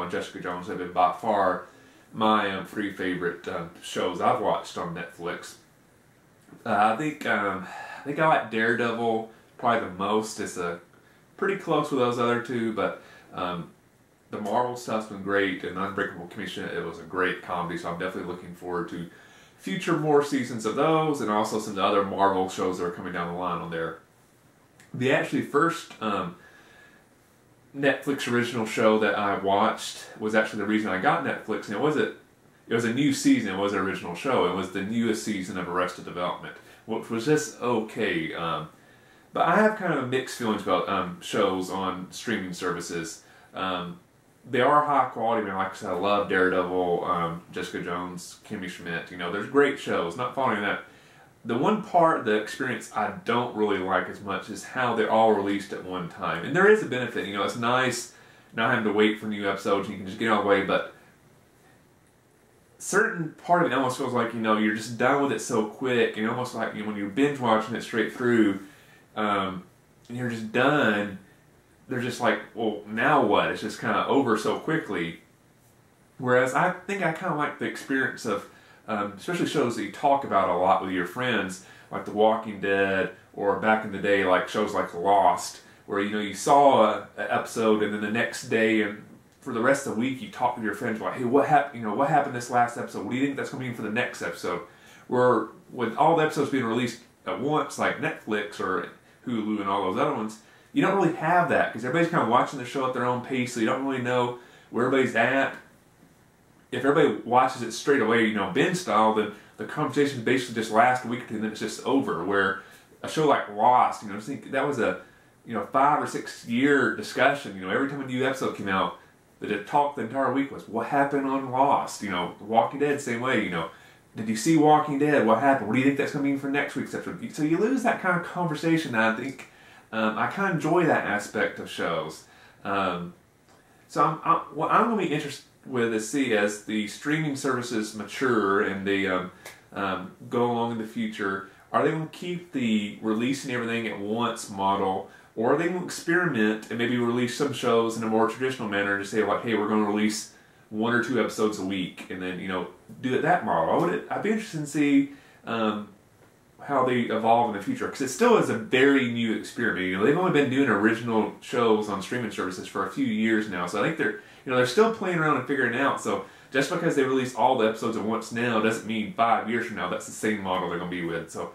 and Jessica Jones have been by far my 3 favorite shows I've watched on Netflix. I think I like Daredevil probably the most. It's pretty close with those other 2, but the Marvel stuff's been great, and Unbreakable Kimmy Schmidt, it was a great comedy, so I'm definitely looking forward to more seasons of those, and also some of the other Marvel shows that are coming down the line on there. The actually first Netflix original show that I watched was actually the reason I got Netflix, and it was a new season, it wasn't an original show, it was the newest season of Arrested Development, which was just okay. But I have kind of mixed feelings about shows on streaming services. They are high quality. I mean, like I said, I love Daredevil, Jessica Jones, Kimmy Schmidt. You know, there's great shows. Not following that. The one part of the experience I don't really like as much is how they're all released at one time. And there is a benefit. You know, it's nice not having to wait for new episodes. You can just get out of the way. But certain part of it almost feels like, you know, you're just done with it so quick. And almost like, you know, when you're binge watching it straight through, and you're just done. They're just like, well, now what? It's just kind of over so quickly. Whereas I think I kind of like the experience of, especially shows that you talk about a lot with your friends, like The Walking Dead, or back in the day, like shows like Lost, where, you know, you saw an episode, and then the next day and for the rest of the week, you talk with your friends like, hey, what happened? You know, what happened this last episode? What do you think that's going to mean for the next episode? Where with all the episodes being released at once, like Netflix or Hulu and all those other ones, you don't really have that, because everybody's kind of watching the show at their own pace, so you don't really know where everybody's at. If everybody watches it straight away, you know, binge style, then the conversation basically just lasts a week or 2, and then it's just over. Where a show like Lost, you know, I think that was a, you know, 5 or 6 year discussion. You know, every time a new episode came out, the talk the entire week was, what happened on Lost? You know, Walking Dead, same way, you know. Did you see Walking Dead? What happened? What do you think that's going to mean for next week's episode? So you lose that kind of conversation, and I think I kind of enjoy that aspect of shows. So what I'm going to be interested with is see as the streaming services mature and they go along in the future, are they going to keep the releasing everything at once model, or are they going to experiment and maybe release some shows in a more traditional manner to say like, hey, we're going to release 1 or 2 episodes a week, and then, you know, do it that model? I'd be interested to see how they evolve in the future, because it still is a very new experiment. You know, they've only been doing original shows on streaming services for a few years now, so I think they're still playing around and figuring it out. So just because they release all the episodes at once now doesn't mean 5 years from now that's the same model they're going to be with. So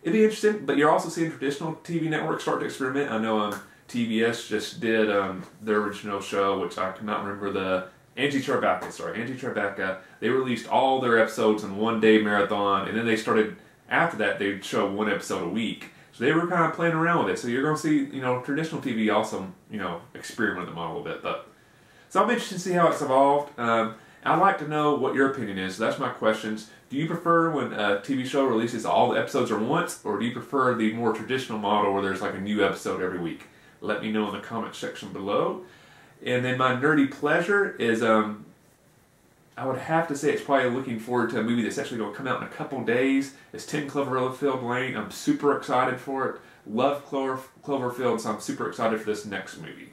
it'd be interesting. But you're also seeing traditional TV networks start to experiment. I know TBS just did their original show, which I cannot remember the. Angie Tribeca. They released all their episodes in 1-day marathon, and then they started, after that, they'd show 1 episode a week. So they were kind of playing around with it. So you're going to see, you know, traditional TV also, you know, experiment with the model a bit. But so I'm interested to see how it's evolved. I'd like to know what your opinion is. So that's my questions. Do you prefer when a TV show releases all the episodes at once, or do you prefer the more traditional model where there's like a new episode every week? Let me know in the comment section below. And then my nerdy pleasure is, I would have to say it's probably looking forward to a movie that's actually going to come out in a couple days. It's 10 Cloverfield Lane. I'm super excited for it. Love Cloverfield, so I'm super excited for this next movie.